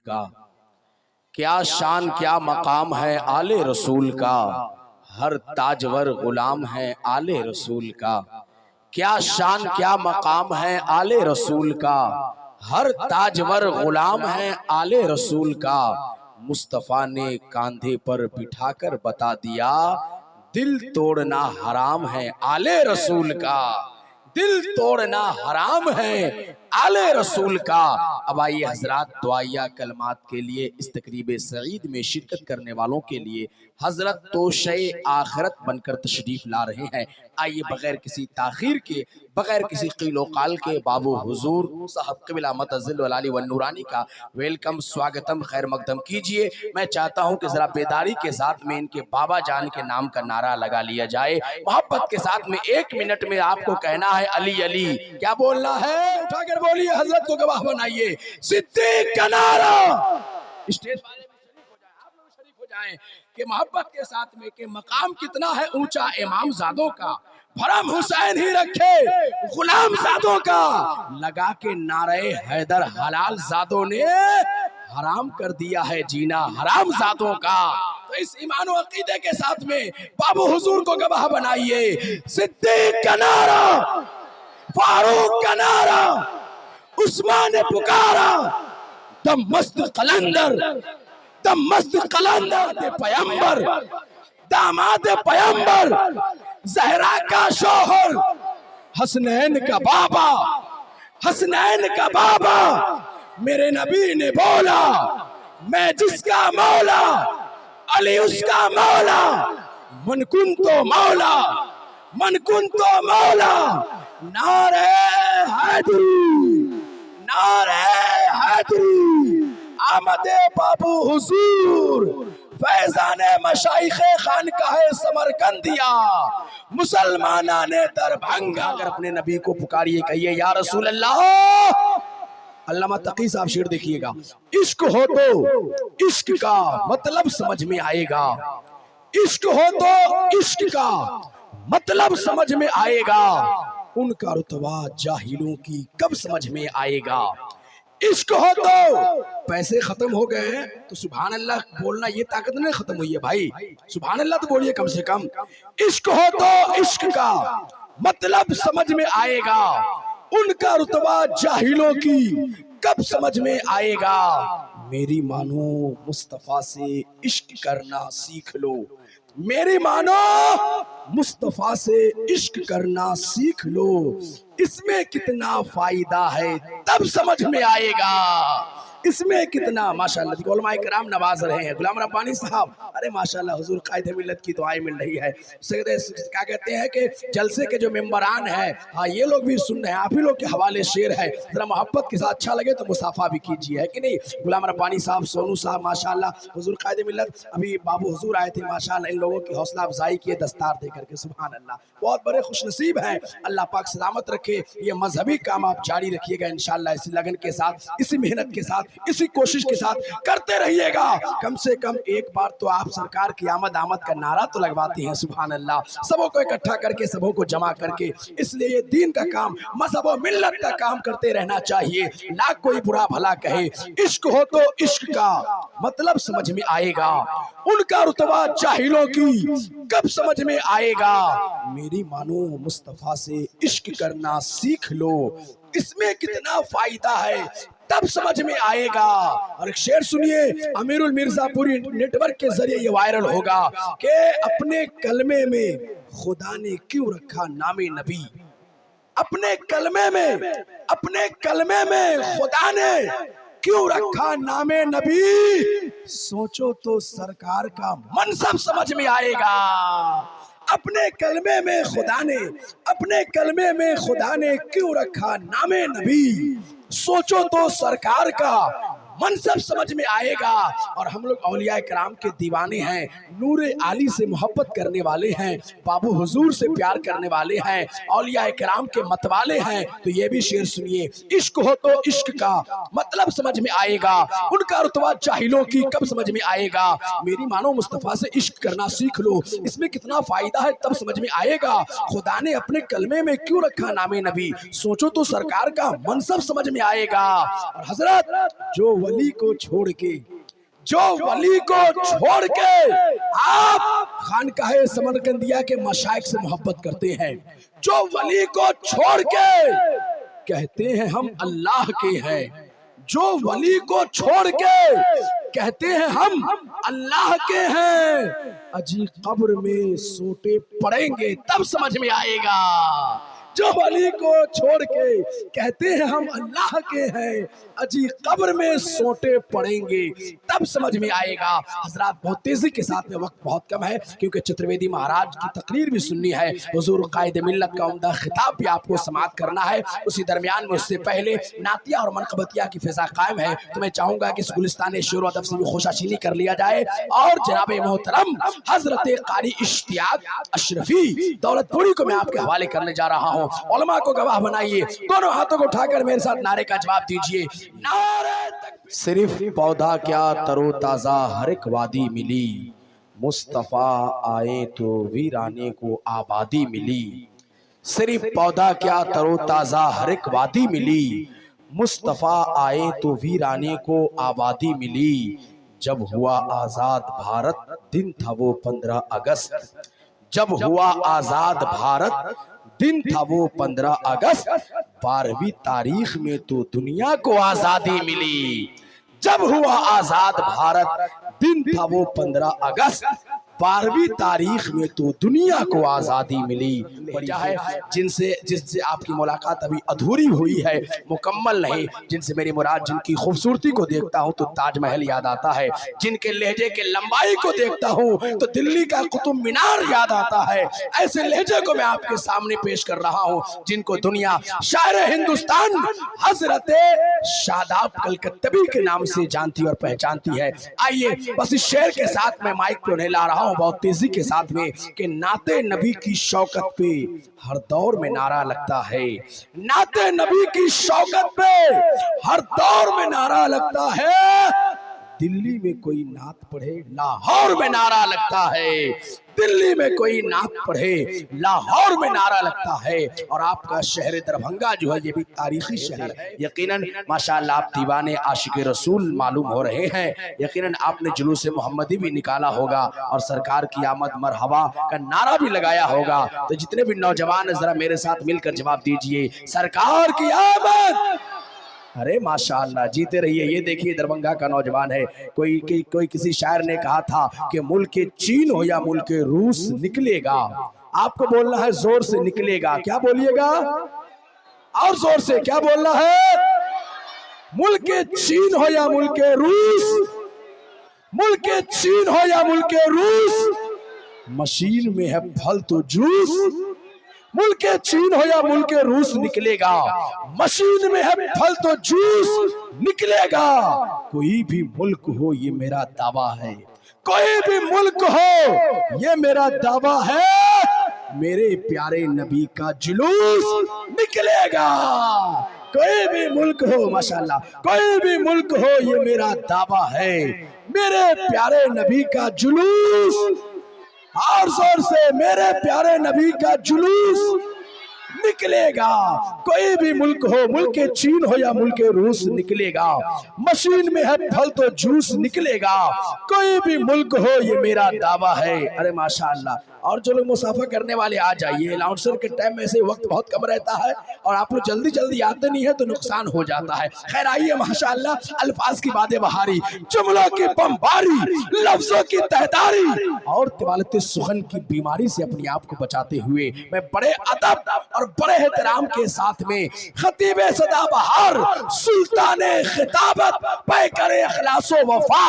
का। क्या शान क्या मकाम है आले रसूल का, हर ताजवर गुलाम है आले रसूल का। क्या शान क्या मकाम है आले रसूल का, हर ताजवर गुलाम है आले रसूल का। मुस्तफा ने कांधे पर बिठाकर बता दिया, दिल तोड़ना हराम है आले रसूल का, दिल तोड़ना हराम है आले रसूल का। अब आइए हजरात दुआया कलमात के लिए इस तकरीब सईद में शिरकत करने वालों के लिए हजरत तोशे आखिरत बनकर तशरीफ ला रहे हैं। आइए बगैर किसी ताखीर के, बगैर किसी कीलो काल के बाबू हुजूर साहब क़िबला मतज़िल वलाली व नूरानी का वेलकम, स्वागतम, खैर मकदम कीजिए। मैं चाहता हूं कि जरा बेदारी के साथ में इनके बाबा जान के नाम का नारा लगा लिया जाए। मोहब्बत के साथ में 1 मिनट में आपको कहना है अली अली। क्या बोलना है? उठाकर बोलिए, हजरत को गवाह बनाइए। सिद्दीक का नारा। स्टेज वाले भी शरीक हो जाए, आप लोग शरीक हो जाएं कि मोहब्बत के साथ में के मकाम कितना है ऊंचा इमाम जादों का, भरम हुसैन ही रखे गुलाम जादों का। लगा के नारे हैदर हलाल जादों ने हराम कर दिया है जीना हराम जादों का। तो इस ईमान और अकीदे के साथ में बाबू हुजूर को गवाह बनाइए। सिद्दीक का नारा, फारूक का नारा, उस्मान ने पुकारा, दम मस्त कलंदर, दम मस्त कलंदर दे पैगंबर, दामाद पैगंबर, जहरा का शोहर, हसनैन का बाबा, हसनैन का बाबा। मेरे नबी ने बोला, मैं जिसका मौला अली उसका मौला, मन कुन तो मौला, मन कुन तो मौला। नारे हैदरी, नारे हैदरी, आमदे बाबू हुजूर, फैजाने मशाइखे खानकाहे समरकंदिया, मुसलमाना ने दरभंगा। अगर अपने नबी को पुकारिए, कहिए या रसूल अल्लाह। अल्लामा तकी साहब शेर देखिएगा, इश्क हो तो इश्क का मतलब समझ में आएगा, इश्क हो तो इश्क का मतलब समझ में आएगा, उनका रुतबा जाहिलों की कब समझ में आएगा। इश्क हो तो पैसे खत्म हो गए हैं तो सुभान अल्लाह बोलना ये ताकत नहीं खत्म हुई है भाई, सुभान अल्लाह तो बोलिए कम से कम। इश्क हो तो इश्क का मतलब समझ में आएगा, उनका रुतबा जाहिलों की कब समझ में आएगा। मेरी मानो मुस्तफा से इश्क करना सीख लो, मेरी मानो मुस्तफा से इश्क करना सीख लो, इसमें कितना फायदा है तब समझ में आएगा, इसमें कितना। माशाअल्लाह उलमाए किराम नवाज रहे हैं। गुलाम रब्बानी साहब, अरे माशाअल्लाह हुजूर कायदे मिल्लत की दुआएं मिल रही है। क्या कहते हैं कि जलसे के जो मेंबरान है, हाँ ये लोग भी सुन रहे हैं, आप ही लोग के हवाले शेर है, जरा मोहब्बत के साथ अच्छा लगे तो मुसाफा भी कीजिए, है कि नहीं। गुलाम रब्बानी साहब, सोनू साहब, माशाअल्लाह हुजूर कायदे मिल्लत, अभी बाबू हुजूर आए थे, माशाअल्लाह इन लोगों की हौसला अफजाई किए दस्तार दे करके, सुभान अल्लाह, बहुत बड़े खुशनसीब हैं। अल्लाह पाक सलामत रखे, ये मजहबी काम आप जारी रखिएगा इंशाअल्लाह, इसी लगन के साथ, इसी मेहनत के साथ, इसी कोशिश के साथ करते रहिएगा। कम से कम एक बार तो आप सरकार की आमद आमद का नारा तो लगवाते हैं, सुभान अल्लाह, सबों को इकट्ठा करके, सबों को जमा करके। इसलिए ये दीन का काम, मजहब और मिल्लत का काम करते रहना चाहिए। लाख कोई बुरा भला कहे, इश्क हो तो इश्क का मतलब समझ में आएगा, उनका रुतबा जाहिलों की कब समझ में आएगा। मेरी मानो मुस्तफा से इश्क करना सीख लो, इसमें कितना फायदा है तब समझ में आएगा। और एक शेर सुनिए, अमीरुल मिर्जापुरी नेटवर्क के जरिए ये वायरल होगा कि अपने कलमे में खुदा ने क्यों रखा नामे नबी, अपने कलमे में, अपने कलमे में खुदा ने क्यों रखा नामे नबी, सोचो तो सरकार का मनसब समझ में आएगा। अपने कलमे में खुदा ने, अपने कलमे में खुदा ने क्यों रखा नामे नबी, सोचो तो सरकार का मनसब समझ में आएगा। और हम लोग औलिया कराम के दीवाने हैं, नूरे आली से मोहब्बत करने वाले हैं, बाबू हुजूर से प्यार करने वाले हैं, औलिया कराम के मतवाले हैं। तो ये भी शेर सुनिए, इश्क हो तो इश्क का मतलब समझ में आएगा, उनका रुतबा जाहिलों की कब समझ में आएगा। मेरी मानो मुस्तफा से इश्क करना सीख लो, इसमें कितना फायदा है तब समझ में आएगा। खुदा ने अपने कलमे में क्यों रखा नामे नबी, सोचो तो सरकार का मनसब समझ में आएगा। और हजरत जो वली को छोड़ के, जो वली को छोड़ के आप खानकाहे समरकंदिया के मशाइख से मोहब्बत करते हैं, जो वली को छोड़ के कहते हैं हम अल्लाह के हैं, जो वली को छोड़ के कहते हैं हम अल्लाह के हैं, अजी कब्र में सोटे पड़ेंगे तब समझ में आएगा। जो वली को छोड़ के कहते हैं हम अल्लाह के हैं, अजी कब्र में सोटे पड़ेंगे तब समझ में आएगा। हजरात बहुत तेजी के साथ में, वक्त बहुत कम है क्योंकि चतुर्वेदी महाराज की तकरीर भी सुननी है, हुजूर कायद मिल्लत का उम्दा खिताब भी आपको समाअत करना है। उसी दरमियान में उससे पहले नातिया और मनकबतिया की फिजा कायम है, तो मैं चाहूंगा कि इस गुलिस्तान शेर अदब से भी खुशाशीनी कर लिया जाए और जनाब मोहतरम हजरत कारी इश्तियाक अशरफी दौलतपुरी को मैं आपके हवाले करने जा रहा हूँ। उलमा को गवाह बनाइए, दोनों हाथों को उठाकर मेरे साथ नारे का जवाब दीजिए। नारे सिर्फ पौधा क्या तरोताजा हर एक वादी मिली, मुस्तफा आए तो वीराने को आबादी मिली। सिर्फ पौधा क्या तरोताजा हर एक वादी मिली, मुस्तफा आए तो वीराने को आबादी मिली। जब हुआ आजाद भारत दिन था वो 15 अगस्त, जब हुआ आजाद भारत दिन था वो 15 अगस्त, 12वीं तारीख में तो दुनिया को आजादी मिली। जब हुआ आजाद भारत दिन था वो 15 अगस्त, 12वीं तारीख में तो दुनिया को आजादी मिली। है जिनसे आपकी मुलाकात अभी अधूरी हुई है, मुकम्मल नहीं, जिनसे मेरी मुराद जिनकी खूबसूरती को देखता हूँ तो ताजमहल याद आता है, जिनके लहजे के लंबाई को देखता हूँ तो दिल्ली का कुतुब मीनार याद आता है। ऐसे लहजे को मैं आपके सामने पेश कर रहा हूँ जिनको दुनिया शायर हिंदुस्तान हजरत शादाब कलकत्तबी के नाम से जानती और पहचानती है। आइए बस इस शेर के साथ मैं माइक पे उन्हें ला रहा हूं बहुत तेजी के साथ में कि नाते नबी की शौकत पे हर दौर में नारा लगता है, नाते नबी की शौकत पे हर दौर में नारा लगता है। दिल्ली में कोई नात पढ़े लाहौर में नारा लगता है, दिल्ली में कोई नात पढ़े लाहौर में नारा लगता है। और आपका शहर दरभंगा जो है ये भी तारीखी शहर है। यकीनन माशाअल्लाह आप दीवाने आशिक रसूल मालूम हो रहे हैं। यकीनन आपने जुलूस मोहम्मदी भी निकाला होगा और सरकार की आमद मरहबा का नारा भी लगाया होगा। तो जितने भी नौजवान जरा मेरे साथ मिलकर जवाब दीजिए, सरकार की आमद। अरे माशाअल्लाह, जीते रहिए। ये देखिए दरभंगा का नौजवान है। कोई किसी शायर ने कहा था कि मुल्क चीन हो या मुल्क रूस निकलेगा। आपको बोलना है जोर से निकलेगा। क्या बोलिएगा और जोर से, क्या बोलना है? मुल्क चीन हो या मुल्क रूस, मुल्क चीन हो या मुल्क रूस, मशीन में है फल तो जूस। मुल्क चीन हो या मुल्क रूस निकलेगा, मशीन में है फल तो जूस निकलेगा। कोई भी मुल्क हो ये मेरा दावा है, कोई भी मुल्क हो ये मेरा दावा है, मेरे प्यारे नबी का जुलूस निकलेगा। कोई भी मुल्क हो, माशाल्लाह, कोई भी मुल्क हो ये मेरा दावा है, मेरे प्यारे नबी का जुलूस, और जोर से, मेरे प्यारे नबी का जुलूस निकलेगा। कोई भी मुल्क हो, मुल्क चीन हो या मुल्क रूस निकलेगा, मशीन में है फल तो जूस निकलेगा। कोई भी मुल्क हो ये मेरा दावा है। अरे माशाअल्लाह। और जो लोग मुसाफा करने वाले आ जाइए, अनाउंसर के टाइम में से वक्त बहुत कम रहता है और आप लोग जल्दी जल्दी आते नहीं है तो नुकसान हो जाता है। खैर आइए, माशाअल्लाह, अल्फाज की बातें बहारी, जुमलों की बमबारी, लफ्जों की तहदारी और तिवालत सुखन की बीमारी से अपने आप को बचाते हुए मैं बड़े अदब और बड़े एहतराम के साथ में खतीब सदाबहार, सुल्तान खिताबत, पैकर इखलासो वफा,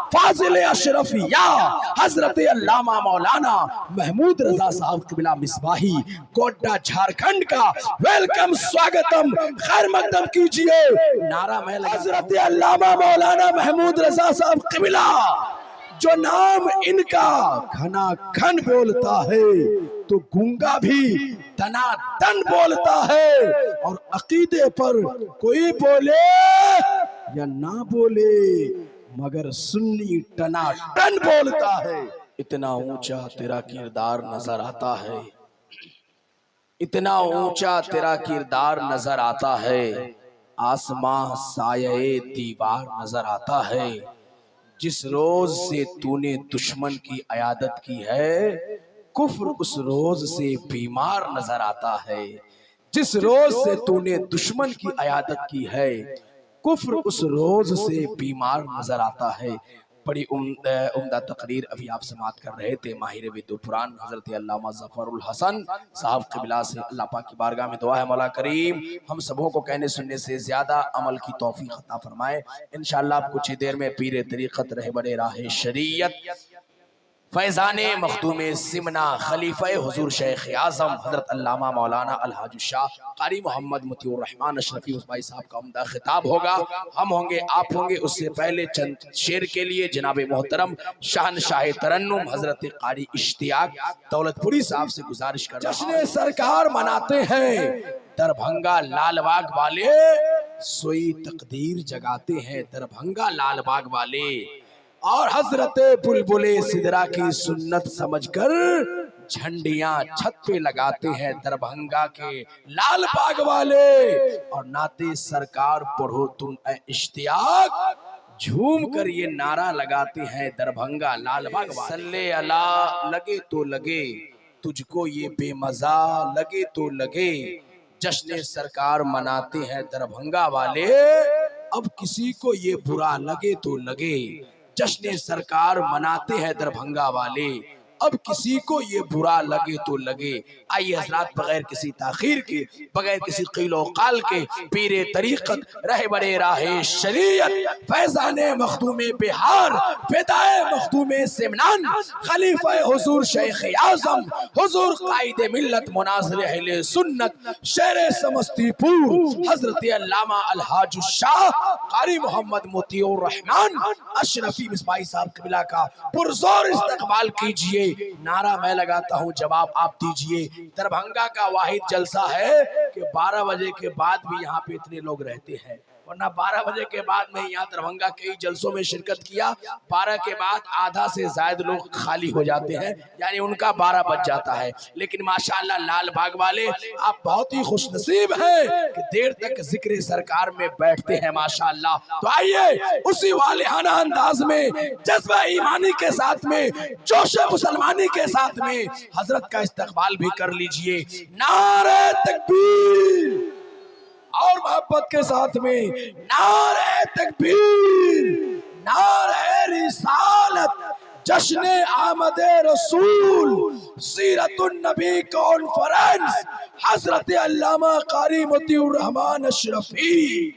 फाजिल अशरफिया, हजरत अल्लामा मौलाना महमूद रजा साहब क़िबला मिसबाही, गोड्डा झारखंड का वेलकम, स्वागतम, खैर मकदम कीजिए। नारा मैं हजरत अल्लामा मौलाना महमूद रजा साहब क़िबला, जो नाम इनका घना घन बोलता है तो गूंगा भी तना तन बोलता है, और अकीदे पर कोई बोले या ना बोले मगर सुन्नी टना टन बोलता है। इतना ऊंचा तेरा किरदार नजर आता है, इतना ऊंचा तेरा किरदार नजर आता है, आसमां साये दीवार नजर आता है। जिस रोज से तूने दुश्मन की अयादत की है, कुफ्र उस रोज से बीमार नजर आता है। जिस रोज से तूने दुश्मन की अयादत की है, कुफ्र उस रोज से बीमार नजर आता है। बड़ी उम्दा तकरीर अभी आप समाअत कर रहे थे माहिर विद्युत कुरान हजरत अल्लामा ज़फ़रुल हसन साहब क़िबला से। अल्लाह पाक की बारगाह में दुआ है मौला करीम हम सबों को कहने सुनने से ज़्यादा अमल की तौफीक अता फरमाए। इंशाअल्लाह आप कुछ ही देर में पीर तरीक़त रहबरे राह शरीयत फैज़ाने मखदूमे सिमना खलीफा हुजूर शेख आज़म हज़रत अल्लामा मौलाना अलहाज शाह कारी मोहम्मद मुतीउर रहमान अशरफी भाई साहब का उम्दा खिताब होगा। हम होंगे, आप होंगे। उससे पहले चंद शेर के लिए जनाब मोहतरम शहनशाह तरन्नुम हज़रत कारी इश्तियाक दौलतपुरी साहब से गुजारिश कर जश्न सरकार मनाते हैं दरभंगा लालबाग वाले, सोई तकदीर जगाते हैं दरभंगा लालबाग वाले। और हजरत बुलबुले सिदरा की सुन्नत समझकर झंडियां छत पे लगाते हैं दरभंगा के लाल बाग वाले। और नाते सरकार पढ़ो तुम ए इश्तियाक, झूम कर ये नारा लगाते हैं दरभंगा लालबाग वाले। सल्ले अला लगे तो लगे, तुझको ये बेमजा लगे तो लगे। जश्न सरकार मनाते हैं दरभंगा वाले, अब किसी को ये बुरा लगे तो लगे। जश्न सरकार मनाते हैं दरभंगा वाले, अब किसी को ये बुरा लगे तो लगे। आइए हजरात, बगैर किसी ताखीर के, बगैर किसी क़ीलो क़ाल के, पीरे तरीक़त रहबरे राह शरीयत फैज़ाने मखदूमे बिहार फ़िदाए मखदूमे सिमनान खलीफा हुजूर शेख आज़म हुजूर क़ाइद मिल्लत मुनाज़िर अहले सुन्नत शेर समस्तीपुर हज़रत अल्लामा अलहाज शाह कारी मोहम्मद मुतीउर रहमान अशरफी मिसबाई साहब क़िबला का पुरज़ोर इस्तक़बाल कीजिए। नारा मैं लगाता हूं, जवाब आप दीजिए। दरभंगा का वाहिद जलसा है कि 12 बजे के बाद भी यहाँ पे इतने लोग रहते हैं, वरना 12 बजे के बाद में यहाँ दरभंगा कई जलसों में शिरकत किया। 12 के बाद आधा से ज्यादा लोग खाली हो जाते हैं, यानी उनका 12 बज जाता है। लेकिन माशाअल्लाह लाल बाग वाले आप बहुत ही खुशनसीब हैं कि देर तक जिक्र सरकार में बैठते हैं माशाअल्लाह। तो आइए उसी वालिहाना अंदाज में, जज्बा ईमानी के साथ में, जोश मुसलमानी के साथ में हजरत का इस्तकबाल भी कर लीजिए। नारे तकबीर और मोहब्बत के साथ में नारे तकबीर, नारे रिसालत, जश्न आमदे रसूल, सीरतुन नबी कॉन्फ्रेंस हजरत अल्लामा कारी मोतीउर रहमान अशरफी।